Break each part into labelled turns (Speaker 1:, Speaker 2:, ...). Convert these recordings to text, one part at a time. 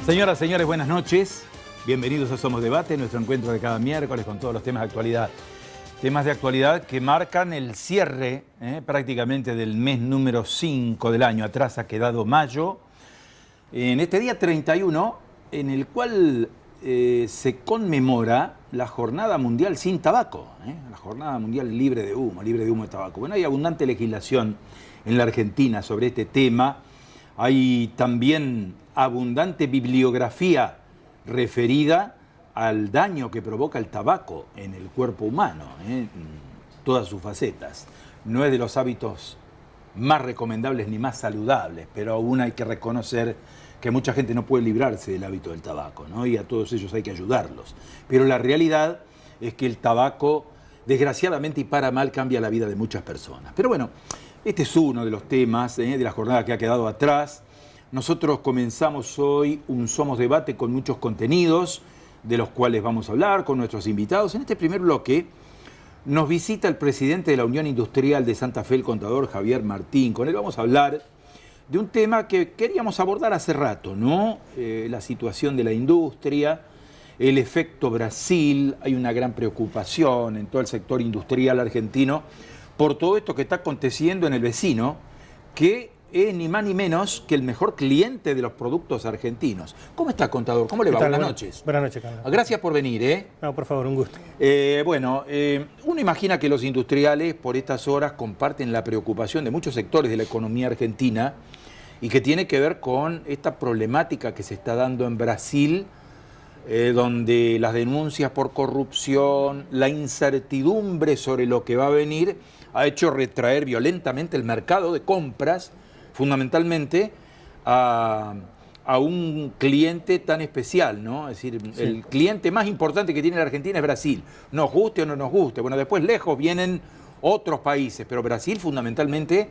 Speaker 1: Señoras, señores, buenas noches. Bienvenidos a Somos Debate, nuestro encuentro de cada miércoles con todos los temas de actualidad. Temas de actualidad que marcan el cierre prácticamente del mes número 5 del año. Atrás ha quedado mayo. En este día 31, en el cual se conmemora la Jornada Mundial sin Tabaco, la Jornada Mundial libre de humo de tabaco. Bueno, hay abundante legislación en la Argentina sobre este tema. Hay también abundante bibliografía referida al daño que provoca el tabaco en el cuerpo humano, en todas sus facetas. No es de los hábitos más recomendables ni más saludables, pero aún hay que reconocer que mucha gente no puede librarse del hábito del tabaco, ¿no? Y a todos ellos hay que ayudarlos. Pero la realidad es que el tabaco, desgraciadamente y para mal, cambia la vida de muchas personas. Pero bueno, este es uno de los temas de la jornada que ha quedado atrás. Nosotros comenzamos hoy un Somos Debate con muchos contenidos, de los cuales vamos a hablar con nuestros invitados. En este primer bloque nos visita el presidente de la Unión Industrial de Santa Fe, el contador Javier Martín. Con él vamos a hablar de un tema que queríamos abordar hace rato, ¿no? La situación de la industria, el efecto Brasil. Hay una gran preocupación en todo el sector industrial argentino por todo esto que está aconteciendo en el vecino, que es ni más ni menos que el mejor cliente de los productos argentinos. ¿Cómo está, contador? ¿Cómo le va? Buenas noches.
Speaker 2: Buenas noches, Carlos.
Speaker 1: Gracias por venir,
Speaker 2: No, por favor, un gusto.
Speaker 1: Uno imagina que los industriales por estas horas comparten la preocupación de muchos sectores de la economía argentina y que tiene que ver con esta problemática que se está dando en Brasil, donde las denuncias por corrupción, la incertidumbre sobre lo que va a venir, ha hecho retraer violentamente el mercado de compras, fundamentalmente a un cliente tan especial, ¿no? Es decir, sí, el cliente más importante que tiene la Argentina es Brasil. Nos guste o no nos guste. Bueno, después lejos vienen otros países, pero Brasil fundamentalmente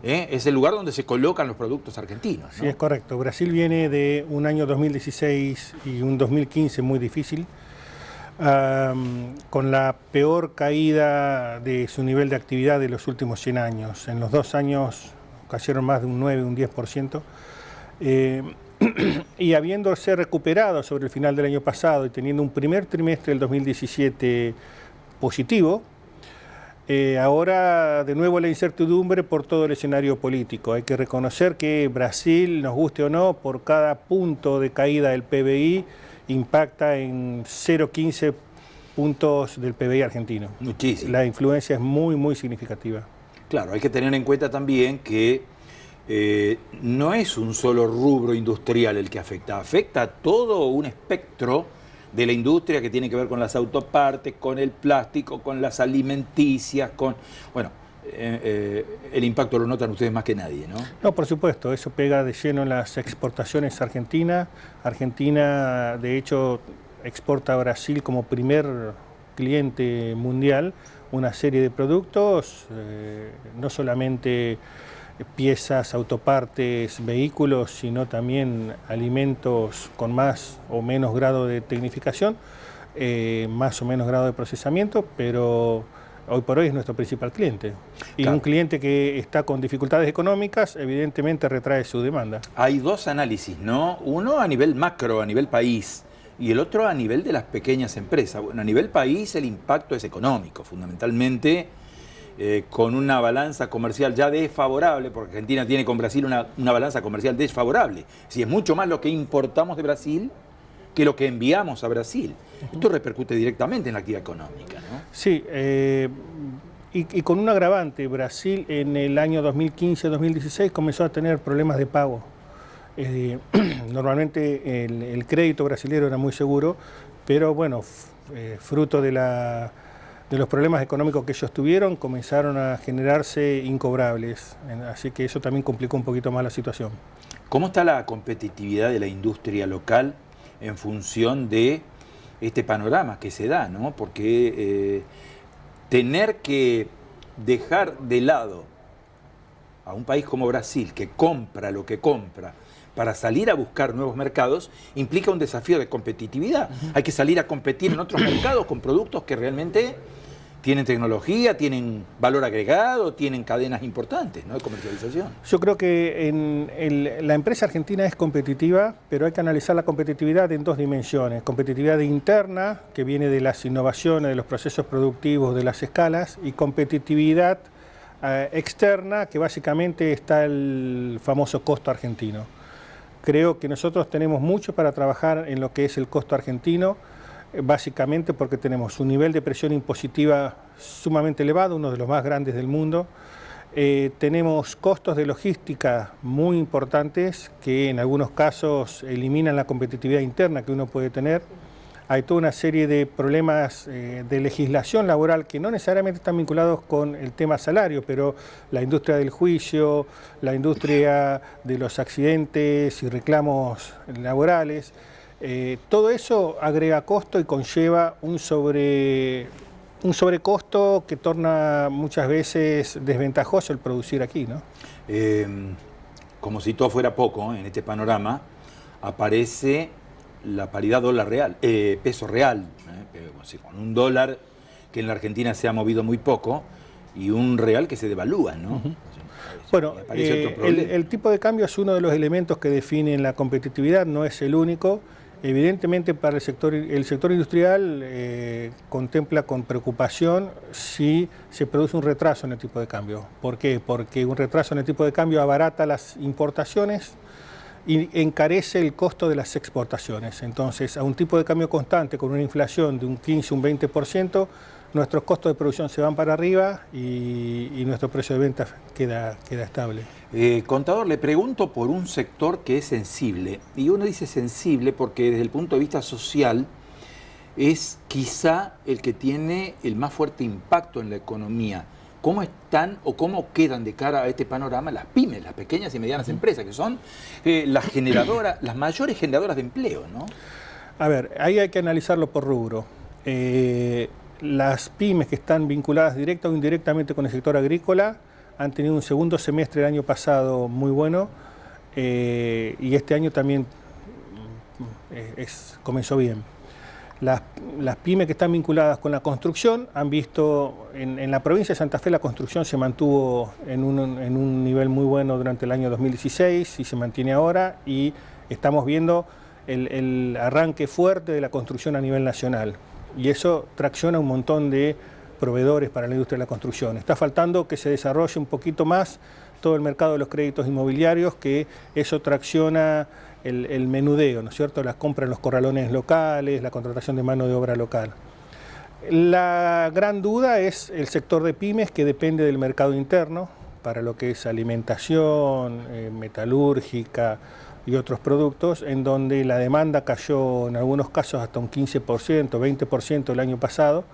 Speaker 1: es el lugar donde se colocan los productos argentinos, ¿no?
Speaker 2: Sí, es correcto. Brasil viene de un año 2016 y un 2015 muy difícil, con la peor caída de su nivel de actividad de los últimos 100 años. En los 2 años cayeron más de un 9, un 10%, y habiéndose recuperado sobre el final del año pasado y teniendo un primer trimestre del 2017 positivo, ahora de nuevo la incertidumbre por todo el escenario político. Hay que reconocer que Brasil, nos guste o no, por cada punto de caída del PBI impacta en 0,15 puntos del PBI argentino.
Speaker 1: Muchísimo.
Speaker 2: La influencia es muy, muy significativa.
Speaker 1: Claro, hay que tener en cuenta también que no es un solo rubro industrial el que afecta a todo un espectro de la industria que tiene que ver con las autopartes, con el plástico, con las alimenticias, con... Bueno, el impacto lo notan ustedes más que nadie, ¿no?
Speaker 2: No, por supuesto, eso pega de lleno en las exportaciones argentinas. Argentina, de hecho, exporta a Brasil como primer cliente mundial una serie de productos, no solamente piezas, autopartes, vehículos, sino también alimentos con más o menos grado de tecnificación, más o menos grado de procesamiento, pero hoy por hoy es nuestro principal cliente. Y claro, un cliente que está con dificultades económicas, evidentemente retrae su demanda.
Speaker 1: Hay dos análisis, ¿no? Uno a nivel macro, a nivel país, y el otro a nivel de las pequeñas empresas. Bueno, a nivel país el impacto es económico, fundamentalmente con una balanza comercial ya desfavorable, porque Argentina tiene con Brasil una balanza comercial desfavorable. Si es mucho más lo que importamos de Brasil que lo que enviamos a Brasil. Esto repercute directamente en la actividad económica, ¿no?
Speaker 2: Sí, y con un agravante. Brasil en el año 2015-2016 comenzó a tener problemas de pago. Normalmente el crédito brasilero era muy seguro, pero bueno, fruto de los problemas económicos que ellos tuvieron, comenzaron a generarse incobrables. Así que eso también complicó un poquito más la situación.
Speaker 1: ¿Cómo está la competitividad de la industria local en función de este panorama que se da, ¿no? Porque tener que dejar de lado a un país como Brasil, que compra lo que compra, para salir a buscar nuevos mercados, implica un desafío de competitividad. Hay que salir a competir en otros mercados con productos que realmente tienen tecnología, tienen valor agregado, tienen cadenas importantes, ¿no?, de comercialización.
Speaker 2: Yo creo que la empresa argentina es competitiva, pero hay que analizar la competitividad en dos dimensiones. Competitividad interna, que viene de las innovaciones, de los procesos productivos, de las escalas, y competitividad externa, que básicamente está el famoso costo argentino. Creo que nosotros tenemos mucho para trabajar en lo que es el costo argentino, básicamente porque tenemos un nivel de presión impositiva sumamente elevado, uno de los más grandes del mundo. Tenemos costos de logística muy importantes que en algunos casos eliminan la competitividad interna que uno puede tener. Hay toda una serie de problemas de legislación laboral que no necesariamente están vinculados con el tema salario, pero la industria del juicio, la industria de los accidentes y reclamos laborales, todo eso agrega costo y conlleva un sobrecosto que torna muchas veces desventajoso el producir aquí, ¿no?
Speaker 1: Como si todo fuera poco, en este panorama aparece la paridad dólar real, peso real, con un dólar que en la Argentina se ha movido muy poco y un real que se devalúa, ¿no?
Speaker 2: Bueno, el tipo de cambio es uno de los elementos que definen la competitividad, no es el único. Evidentemente para el sector industrial contempla con preocupación si se produce un retraso en el tipo de cambio. ¿Por qué? Porque un retraso en el tipo de cambio abarata las importaciones y encarece el costo de las exportaciones. Entonces, a un tipo de cambio constante con una inflación de un 15, un 20%, nuestros costos de producción se van para arriba y nuestro precio de venta queda estable.
Speaker 1: Contador, le pregunto por un sector que es sensible, y uno dice sensible porque desde el punto de vista social es quizá el que tiene el más fuerte impacto en la economía. ¿Cómo están o cómo quedan de cara a este panorama las pymes, las pequeñas y medianas empresas, que son las mayores generadoras de empleo, ¿no?
Speaker 2: A ver, ahí hay que analizarlo por rubro. Las pymes que están vinculadas directa o indirectamente con el sector agrícola han tenido un segundo semestre el año pasado muy bueno y este año también comenzó bien. Las pymes que están vinculadas con la construcción han visto, en la provincia de Santa Fe la construcción se mantuvo en un nivel muy bueno durante el año 2016 y se mantiene ahora, y estamos viendo el arranque fuerte de la construcción a nivel nacional. Y eso tracciona un montón de proveedores para la industria de la construcción. Está faltando que se desarrolle un poquito más todo el mercado de los créditos inmobiliarios, que eso tracciona el menudeo, ¿no es cierto? Las compras en los corralones locales, la contratación de mano de obra local. La gran duda es el sector de pymes, que depende del mercado interno para lo que es alimentación, metalúrgica y otros productos, en donde la demanda cayó en algunos casos hasta un 15%, 20% el año pasado,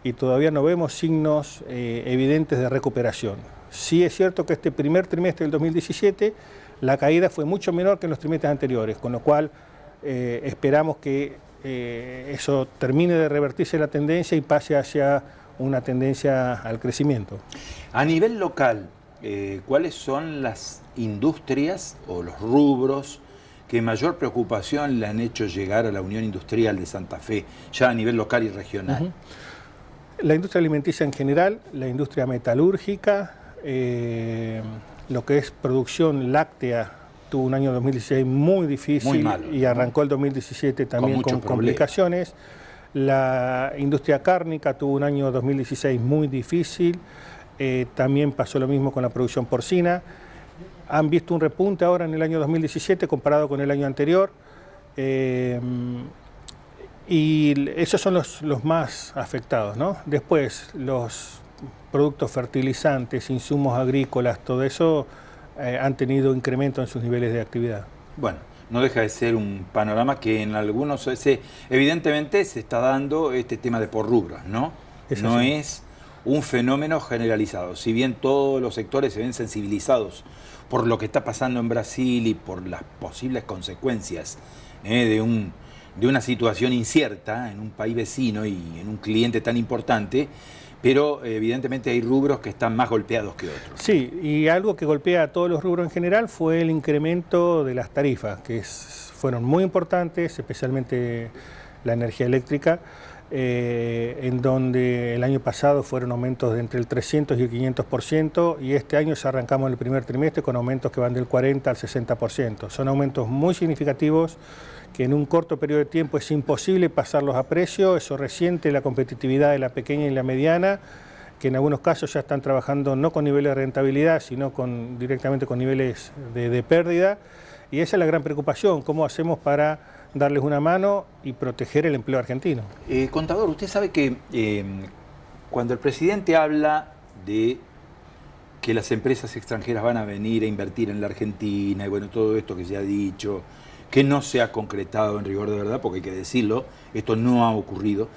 Speaker 2: y todavía no vemos signos evidentes de recuperación. Sí es cierto que este primer trimestre del 2017 la caída fue mucho menor que en los trimestres anteriores, con lo cual esperamos que eso termine de revertirse la tendencia y pase hacia una tendencia al crecimiento.
Speaker 1: A nivel local, ¿cuáles son las industrias o los rubros que mayor preocupación le han hecho llegar a la Unión Industrial de Santa Fe, ya a nivel local y regional?
Speaker 2: La industria alimenticia en general, la industria metalúrgica, lo que es producción láctea tuvo un año 2016 muy difícil, muy malo, y arrancó el 2017 también con complicaciones. La industria cárnica tuvo un año 2016 muy difícil, también pasó lo mismo con la producción porcina. Han visto un repunte ahora en el año 2017 comparado con el año anterior, y esos son los más afectados, ¿no? Después, los productos fertilizantes, insumos agrícolas, todo eso han tenido incremento en sus niveles de actividad.
Speaker 1: Bueno, no deja de ser un panorama que en algunos, evidentemente se está dando este tema de por rubros, ¿no? No es un fenómeno generalizado. Si bien todos los sectores se ven sensibilizados por lo que está pasando en Brasil y por las posibles consecuencias de una situación incierta en un país vecino y en un cliente tan importante, pero evidentemente hay rubros que están más golpeados que otros.
Speaker 2: Sí, y algo que golpea a todos los rubros en general fue el incremento de las tarifas, que fueron muy importantes, especialmente la energía eléctrica. en donde el año pasado fueron aumentos de entre el 300 y el 500%, y este año ya arrancamos el primer trimestre con aumentos que van del 40 al 60%. Son aumentos muy significativos que en un corto periodo de tiempo es imposible pasarlos a precio. Eso resiente la competitividad de la pequeña y la mediana, que en algunos casos ya están trabajando no con niveles de rentabilidad, sino directamente con niveles de pérdida. Y esa es la gran preocupación, ¿cómo hacemos para darles una mano y proteger el empleo argentino?
Speaker 1: Contador, usted sabe que cuando el presidente habla de que las empresas extranjeras van a venir a invertir en la Argentina, y bueno, todo esto que se ha dicho, que no se ha concretado en rigor de verdad, porque hay que decirlo, esto no ha ocurrido,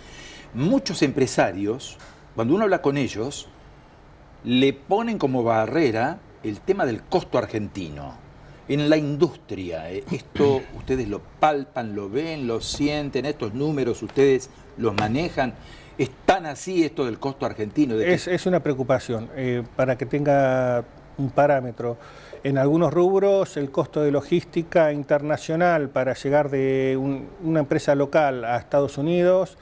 Speaker 1: muchos empresarios, cuando uno habla con ellos, le ponen como barrera el tema del costo argentino. En la industria, esto ustedes lo palpan, lo ven, lo sienten, estos números ustedes los manejan. ¿Es tan así esto del costo argentino?
Speaker 2: Es una preocupación. Para que tenga un parámetro, en algunos rubros el costo de logística internacional para llegar de una empresa local a Estados Unidos,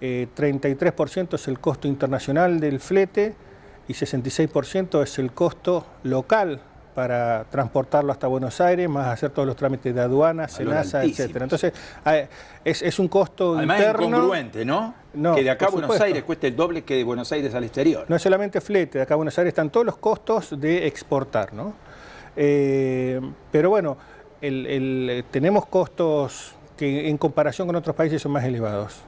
Speaker 2: 33% es el costo internacional del flete y 66% es el costo local para transportarlo hasta Buenos Aires, más hacer todos los trámites de aduana, SENASA, etc. Entonces, es un costo
Speaker 1: además
Speaker 2: interno.
Speaker 1: Además es incongruente, ¿no?
Speaker 2: No,
Speaker 1: que de acá a
Speaker 2: por
Speaker 1: Buenos
Speaker 2: supuesto.
Speaker 1: Aires cueste el doble que de Buenos Aires al exterior.
Speaker 2: No es solamente flete, de acá a Buenos Aires están todos los costos de exportar, ¿no? Pero bueno, tenemos costos que en comparación con otros países son más elevados.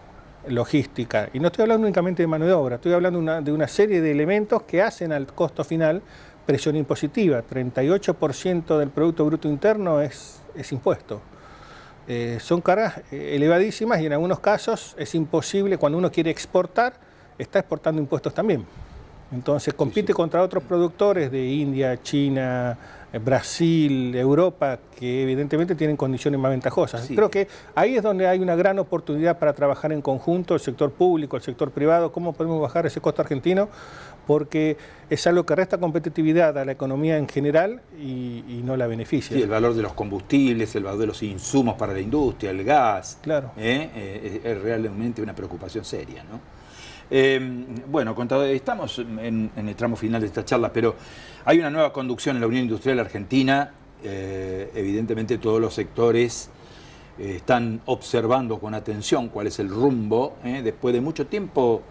Speaker 2: Logística. Y no estoy hablando únicamente de mano de obra, estoy hablando de una serie de elementos que hacen al costo final presión impositiva. 38% del Producto Bruto Interno es impuesto. Son cargas elevadísimas y en algunos casos es imposible, cuando uno quiere exportar, está exportando impuestos también. Entonces compite contra otros productores de India, China, Brasil, Europa, que evidentemente tienen condiciones más ventajosas.
Speaker 1: Sí.
Speaker 2: Creo que ahí es donde hay una gran oportunidad para trabajar en conjunto, el sector público, el sector privado, cómo podemos bajar ese costo argentino, porque es algo que resta competitividad a la economía en general y no la beneficia.
Speaker 1: Sí, el valor de los combustibles, el valor de los insumos para la industria, el gas,
Speaker 2: claro.
Speaker 1: Es realmente una preocupación seria, ¿no? Bueno, contador, estamos en el tramo final de esta charla, pero hay una nueva conducción en la Unión Industrial Argentina. Evidentemente todos los sectores están observando con atención cuál es el rumbo. Después de mucho tiempo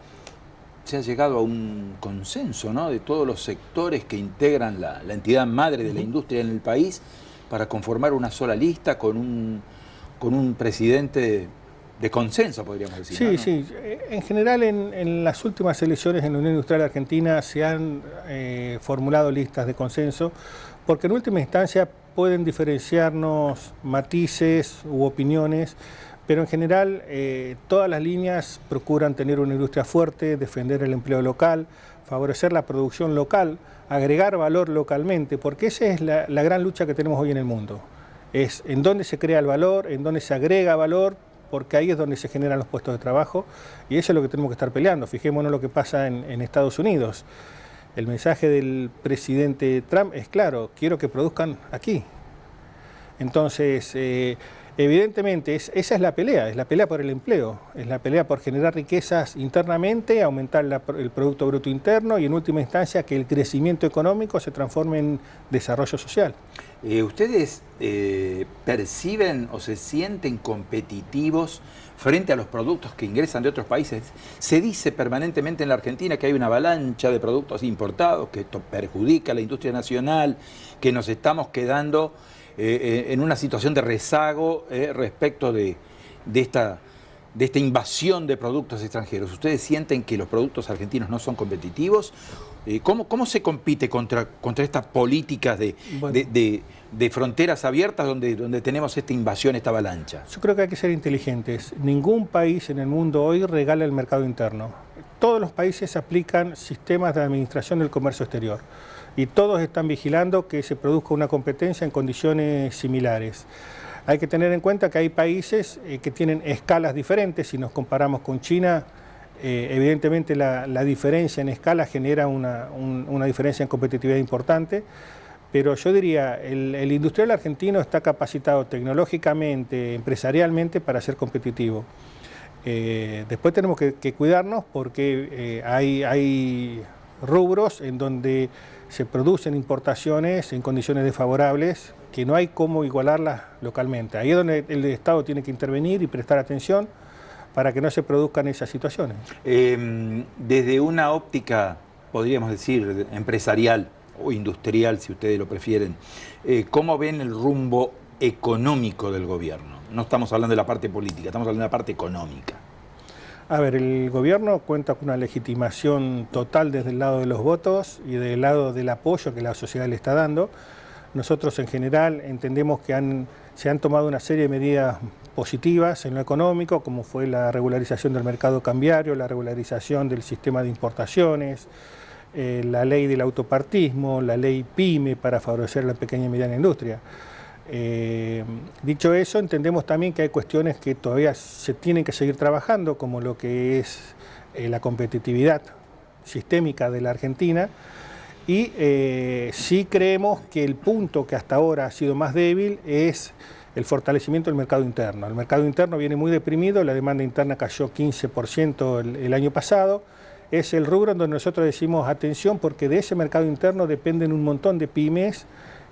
Speaker 1: se ha llegado a un consenso, ¿no?, de todos los sectores que integran la entidad madre de la industria en el país para conformar una sola lista con un presidente de consenso, podríamos decir.
Speaker 2: Sí,
Speaker 1: ¿no?
Speaker 2: sí. En general, en las últimas elecciones en la Unión Industrial Argentina se han formulado listas de consenso, porque en última instancia pueden diferenciarnos matices u opiniones, pero en general todas las líneas procuran tener una industria fuerte, defender el empleo local, favorecer la producción local, agregar valor localmente, porque esa es la gran lucha que tenemos hoy en el mundo. Es en dónde se crea el valor, en dónde se agrega valor, porque ahí es donde se generan los puestos de trabajo, y eso es lo que tenemos que estar peleando. Fijémonos lo que pasa en Estados Unidos. El mensaje del presidente Trump es claro: quiero que produzcan aquí. Entonces, evidentemente, esa es la pelea por el empleo, es la pelea por generar riquezas internamente, aumentar el Producto Bruto Interno y, en última instancia, que el crecimiento económico se transforme en desarrollo social.
Speaker 1: ¿Ustedes perciben o se sienten competitivos frente a los productos que ingresan de otros países? Se dice permanentemente en la Argentina que hay una avalancha de productos importados, que esto perjudica a la industria nacional, que nos estamos quedando en una situación de rezago respecto de esta invasión de productos extranjeros. ¿Ustedes sienten que los productos argentinos no son competitivos? ¿Cómo se compite contra estas políticas de fronteras abiertas donde tenemos esta invasión, esta avalancha?
Speaker 2: Yo creo que hay que ser inteligentes. Ningún país en el mundo hoy regala el mercado interno. Todos los países aplican sistemas de administración del comercio exterior y todos están vigilando que se produzca una competencia en condiciones similares. Hay que tener en cuenta que hay países que tienen escalas diferentes. Si nos comparamos con China, evidentemente la diferencia en escala genera una diferencia en competitividad importante, pero yo diría, el industrial argentino está capacitado tecnológicamente, empresarialmente, para ser competitivo. Después tenemos que cuidarnos porque hay rubros en donde se producen importaciones en condiciones desfavorables que no hay cómo igualarlas localmente. Ahí es donde el Estado tiene que intervenir y prestar atención para que no se produzcan esas situaciones.
Speaker 1: Desde una óptica, podríamos decir, empresarial o industrial, si ustedes lo prefieren, ¿cómo ven el rumbo económico del gobierno? No estamos hablando de la parte política, estamos hablando de la parte económica.
Speaker 2: A ver, el gobierno cuenta con una legitimación total desde el lado de los votos y del lado del apoyo que la sociedad le está dando. Nosotros en general entendemos que se han tomado una serie de medidas positivas en lo económico, como fue la regularización del mercado cambiario, la regularización del sistema de importaciones, la ley del autopartismo, la ley PYME para favorecer la pequeña y mediana industria. Dicho eso, entendemos también que hay cuestiones que todavía se tienen que seguir trabajando, como lo que es la competitividad sistémica de la Argentina, y sí creemos que el punto que hasta ahora ha sido más débil es el fortalecimiento del mercado interno. El mercado interno viene muy deprimido, la demanda interna cayó 15% el año pasado. Es el rubro en donde nosotros decimos atención porque de ese mercado interno dependen un montón de pymes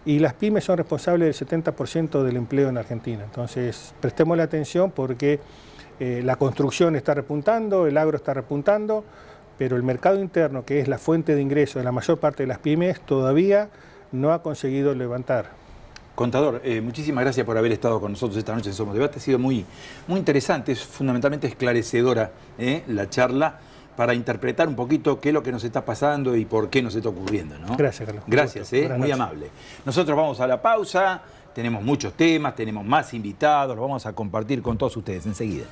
Speaker 2: y las pymes son responsables del 70% del empleo en Argentina. Entonces, prestémosle atención porque la construcción está repuntando, el agro está repuntando, pero el mercado interno, que es la fuente de ingreso de la mayor parte de las pymes, todavía no ha conseguido levantar.
Speaker 1: Contador, muchísimas gracias por haber estado con nosotros esta noche en Somos Debate. Ha sido muy interesante, es fundamentalmente esclarecedora la charla para interpretar un poquito qué es lo que nos está pasando y por qué nos está ocurriendo, ¿no?
Speaker 2: Gracias, Carlos.
Speaker 1: Gracias, muy amable. Nosotros vamos a la pausa, tenemos muchos temas, tenemos más invitados, los vamos a compartir con todos ustedes enseguida.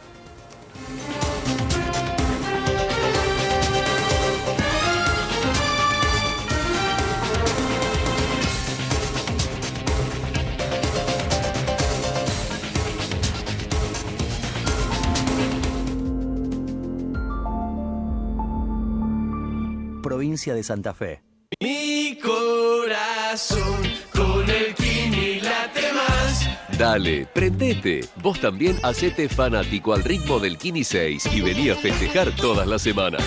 Speaker 3: Provincia de Santa Fe.
Speaker 4: Mi corazón con el Kini late más.
Speaker 5: Dale, prendete. Vos también hacete fanático al ritmo del Kini 6 y vení a festejar todas las semanas.